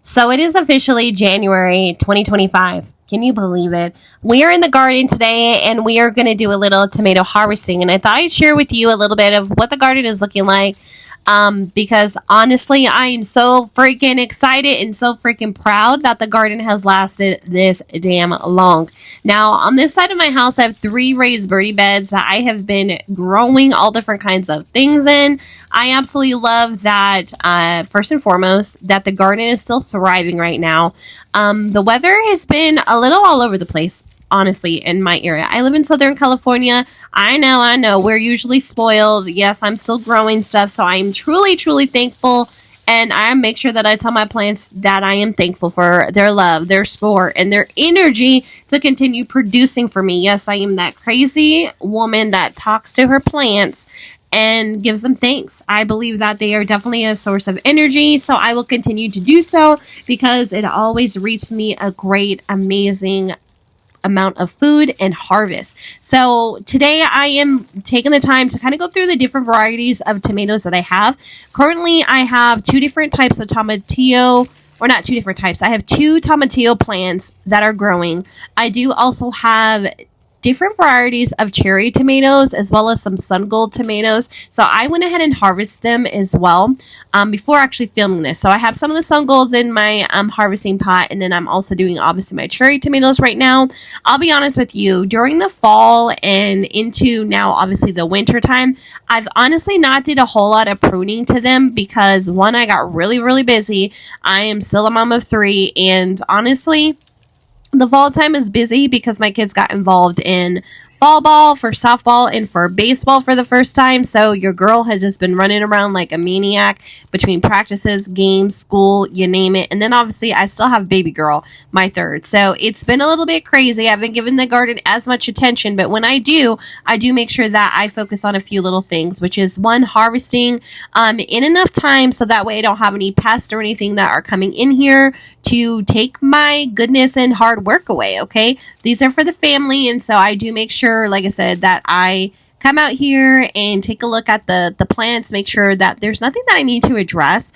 So it is officially January 2025. Can you believe it? We are in the garden today and we are going to do a little tomato harvesting. And I thought I'd share with you a little bit of what the garden is looking like. Because honestly, I am so freaking excited and so freaking proud that the garden has lasted this damn long. Now, on this side of my house, I have 3 raised birdie beds that I have been growing all different kinds of things in. I absolutely love that, first and foremost, that the garden is still thriving right now. The weather has been a little all over the place, honestly, in my area. I live in Southern California. I know. We're usually spoiled. Yes, I'm still growing stuff. So I'm truly, truly thankful. And I make sure that I tell my plants that I am thankful for their love, their support, and their energy to continue producing for me. Yes, I am that crazy woman that talks to her plants and gives them thanks. I believe that they are definitely a source of energy, so I will continue to do so because it always reaps me a great, amazing amount of food and harvest. So today I am taking the time to kind of go through the different varieties of tomatoes that I have. Currently, I have 2 different types of tomatillo, or not 2 different types. I have 2 tomatillo plants that are growing. I do also have different varieties of cherry tomatoes as well as some sun gold tomatoes. So I went ahead and harvested them as well before actually filming this. So I have some of the sun golds in my harvesting pot, and then I'm also doing obviously my cherry tomatoes right now. I'll be honest with you, during the fall and into now obviously the winter time, I've honestly not did a whole lot of pruning to them because one, I got really busy. I am still a mom of 3, and honestly, the fall time is busy because my kids got involved in fall ball, for softball, and for baseball for the first time. So your girl has just been running around like a maniac between practices, games, school, you name it. And then obviously I still have baby girl, my 3rd. So it's been a little bit crazy. I haven't given the garden as much attention, but when I do make sure that I focus on a few little things, which is one, harvesting in enough time so that way I don't have any pests or anything that are coming in here to take my goodness and hard work away. Okay, these are for the family, and so I do make sure, like I said, that I come out here and take a look at the plants, make sure that there's nothing that I need to address.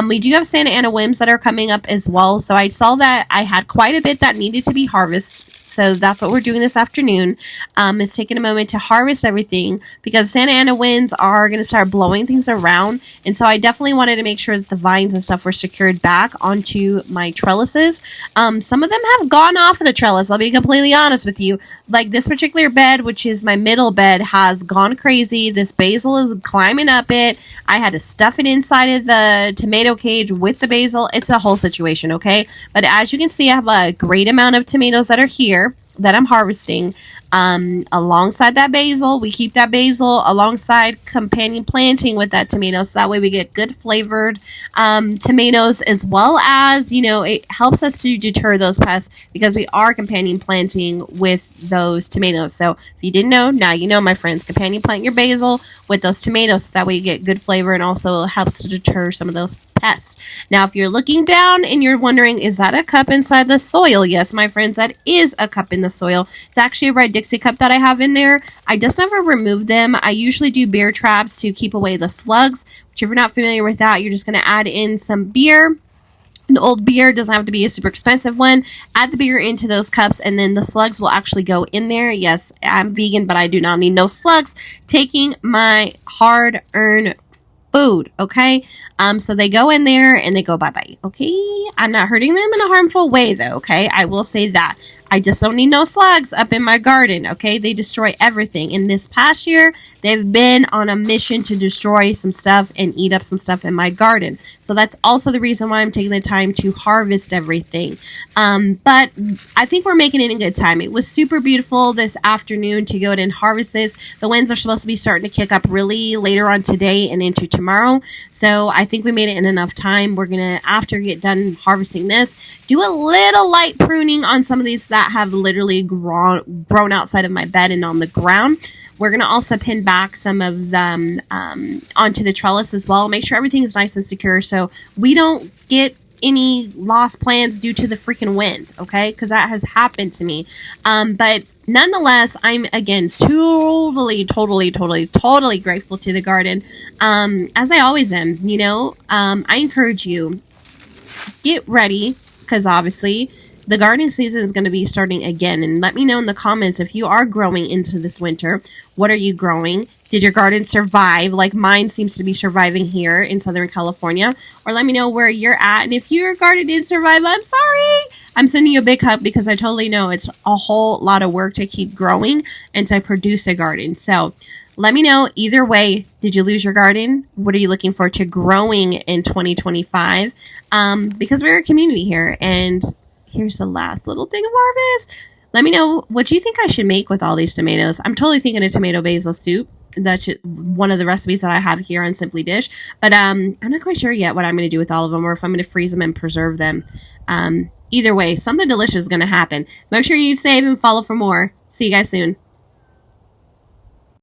We do have Santa Ana whims that are coming up as well, so I saw that I had quite a bit that needed to be harvested. So that's what we're doing this afternoon, is taking a moment to harvest everything because Santa Ana winds are going to start blowing things around. And so I definitely wanted to make sure that the vines and stuff were secured back onto my trellises. Some of them have gone off of the trellis. I'll be completely honest with you. Like this particular bed, which is my middle bed, has gone crazy. This basil is climbing up it. I had to stuff it inside of the tomato cage with the basil. It's a whole situation, okay? But as you can see, I have a great amount of tomatoes that are here that I'm harvesting. Alongside that basil, we keep that basil alongside companion planting with that tomato, so that way we get good flavored tomatoes, as well as, you know, it helps us to deter those pests because we are companion planting with those tomatoes. So if you didn't know, now you know, my friends. Companion plant your basil with those tomatoes, so that way you get good flavor and also helps to deter some of those pests. Now, if you're looking down and you're wondering, is that a cup inside the soil? Yes, my friends, that is a cup in the soil. It's actually a red Dixie cup that I have in there. I just never remove them. I usually do beer traps to keep away the slugs, which if you're not familiar with that, you're just going to add in some beer. An old beer, doesn't have to be a super expensive one. Add the beer into those cups and then the slugs will actually go in there. Yes, I'm vegan, but I do not need no slugs taking my hard-earned food, okay? So they go in there and they go bye-bye, okay? I'm not hurting them in a harmful way, though, okay? I will say that. I just don't need no slugs up in my garden, okay? They destroy everything. In this past year, they've been on a mission to destroy some stuff and eat up some stuff in my garden. So that's also the reason why I'm taking the time to harvest everything. But I think we're making it a good time. It was super beautiful this afternoon to go ahead and harvest this. The winds are supposed to be starting to kick up really later on today and into tomorrow. So I think we made it in enough time. We're going to, after we get done harvesting this, do a little light pruning on some of these that have literally grown outside of my bed and on the ground. We're going to also pin back some of them onto the trellis as well. Make sure everything is nice and secure so we don't get any lost plants due to the freaking wind, okay? Because that has happened to me. But nonetheless, I'm, again, totally grateful to the garden, as I always am, you know? I encourage you, get ready, because obviously the gardening season is going to be starting again. And let me know in the comments if you are growing into this winter. What are you growing? Did your garden survive like mine seems to be surviving here in Southern California? Or let me know where you're at. And if your garden didn't survive, I'm sorry. I'm sending you a big hug because I totally know it's a whole lot of work to keep growing and to produce a garden. So let me know either way. Did you lose your garden? What are you looking forward to growing in 2025? Because we're a community here. And here's the last little thing of harvest. Let me know what you think I should make with all these tomatoes. I'm totally thinking of tomato basil soup. That's one of the recipes that I have here on SimpliDished. But I'm not quite sure yet what I'm going to do with all of them, or if I'm going to freeze them and preserve them. Either way, something delicious is going to happen. Make sure you save and follow for more. See you guys soon.